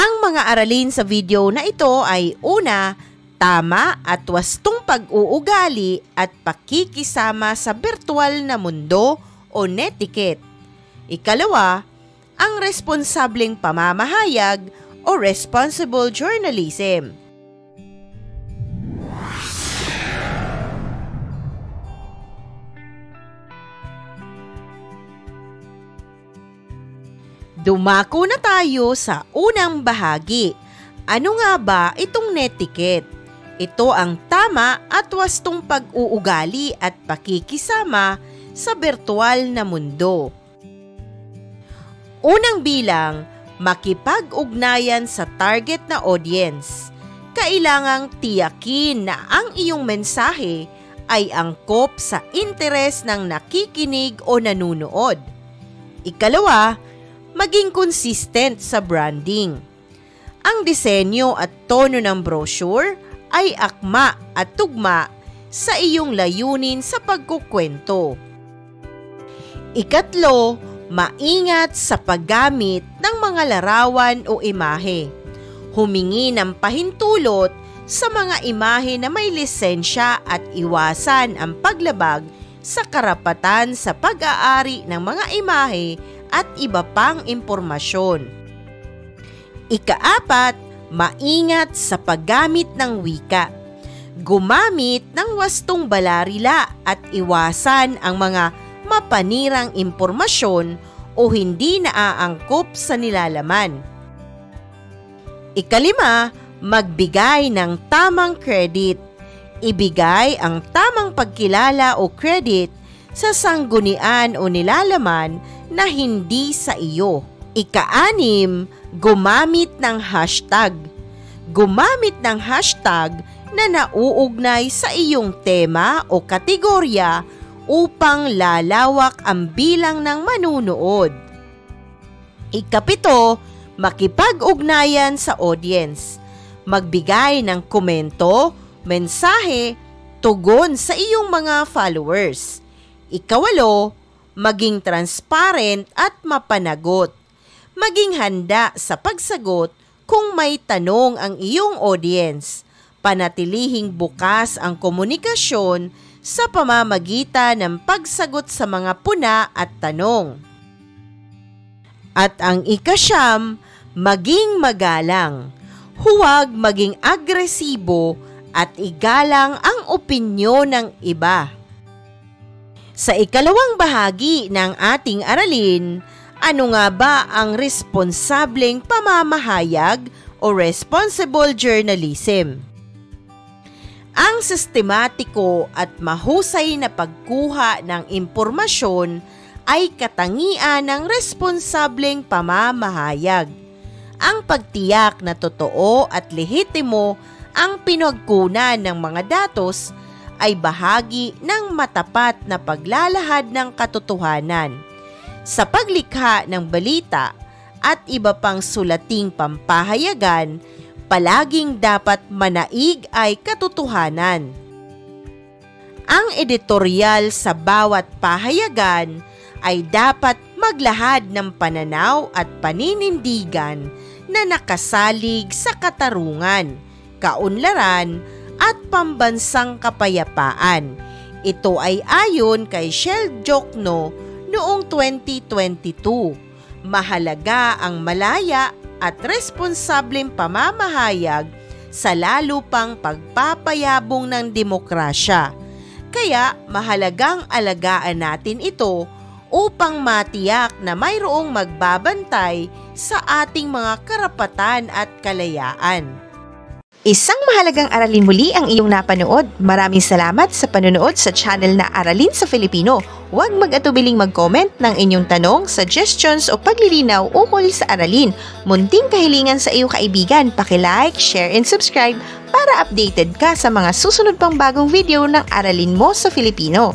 Ang mga aralin sa video na ito ay una, tama at wastong pag-uugali at pakikisama sa virtual na mundo o netiquette. Ikalawa, ang responsableng pamamahayag o responsible journalism. Dumako na tayo sa unang bahagi. Ano nga ba itong netiquette? Ito ang tama at wastong pag-uugali at pakikisama sa virtual na mundo. Unang bilang, makipag-ugnayan sa target na audience. Kailangang tiyakin na ang iyong mensahe ay angkop sa interes ng nakikinig o nanunood. Ikalawa, maging consistent sa branding. Ang disenyo at tono ng brochure ay akma at tugma sa iyong layunin sa pagkukwento. Ikatlo, maingat sa paggamit ng mga larawan o imahe. Humingi ng pahintulot sa mga imahe na may lisensya at iwasan ang paglabag sa karapatan sa pag-aari ng mga imahe at iba pang impormasyon. Ikaapat, maingat sa paggamit ng wika. Gumamit ng wastong balarila at iwasan ang mga mapanirang impormasyon o hindi naaangkop sa nilalaman. Ikalima, magbigay ng tamang credit. Ibigay ang tamang pagkilala o credit sa sanggunian o nilalaman na hindi sa iyo. Ika-anim, gumamit ng hashtag. Gumamit ng hashtag na nauugnay sa iyong tema o kategorya upang lalawak ang bilang ng manunood. Ikapito, makipag-ugnayan sa audience. Magbigay ng komento, mensahe, tugon sa iyong mga followers. Ikawalo, maging transparent at mapanagot. Maging handa sa pagsagot kung may tanong ang iyong audience. Panatilihing bukas ang komunikasyon sa pamamagitan ng pagsagot sa mga puna at tanong. At ang ikasyam, maging magalang. Huwag maging agresibo at igalang ang opinyon ng iba. Sa ikalawang bahagi ng ating aralin, ano nga ba ang responsableng pamamahayag o responsible journalism? Ang sistematiko at mahusay na pagkuha ng impormasyon ay katangian ng responsableng pamamahayag. Ang pagtiyak na totoo at lehitimo ang pinagkunan ng mga datos ay bahagi ng matapat na paglalahad ng katotohanan. Sa paglikha ng balita at iba pang sulating pampahayagan, palaging dapat manaig ay katotohanan. Ang editorial sa bawat pahayagan ay dapat maglahad ng pananaw at paninindigan na nakasalig sa katarungan, kaunlaran, at pambansang kapayapaan. Ito ay ayon kay Shel Jokno noong 2022. Mahalaga ang malaya at responsableng pamamahayag sa lalo pang pagpapayabong ng demokrasya. Kaya mahalagang alagaan natin ito upang matiyak na mayroong magbabantay sa ating mga karapatan at kalayaan. Isang mahalagang aralin muli ang iyong napanood. Maraming salamat sa panonood sa channel na Aralin sa Filipino. Huwag mag-atubiling mag-comment ng inyong tanong, suggestions o paglilinaw ukol sa aralin. Munting kahilingan sa iyong kaibigan, paki-like, share and subscribe para updated ka sa mga susunod pang bagong video ng Aralin mo sa Filipino.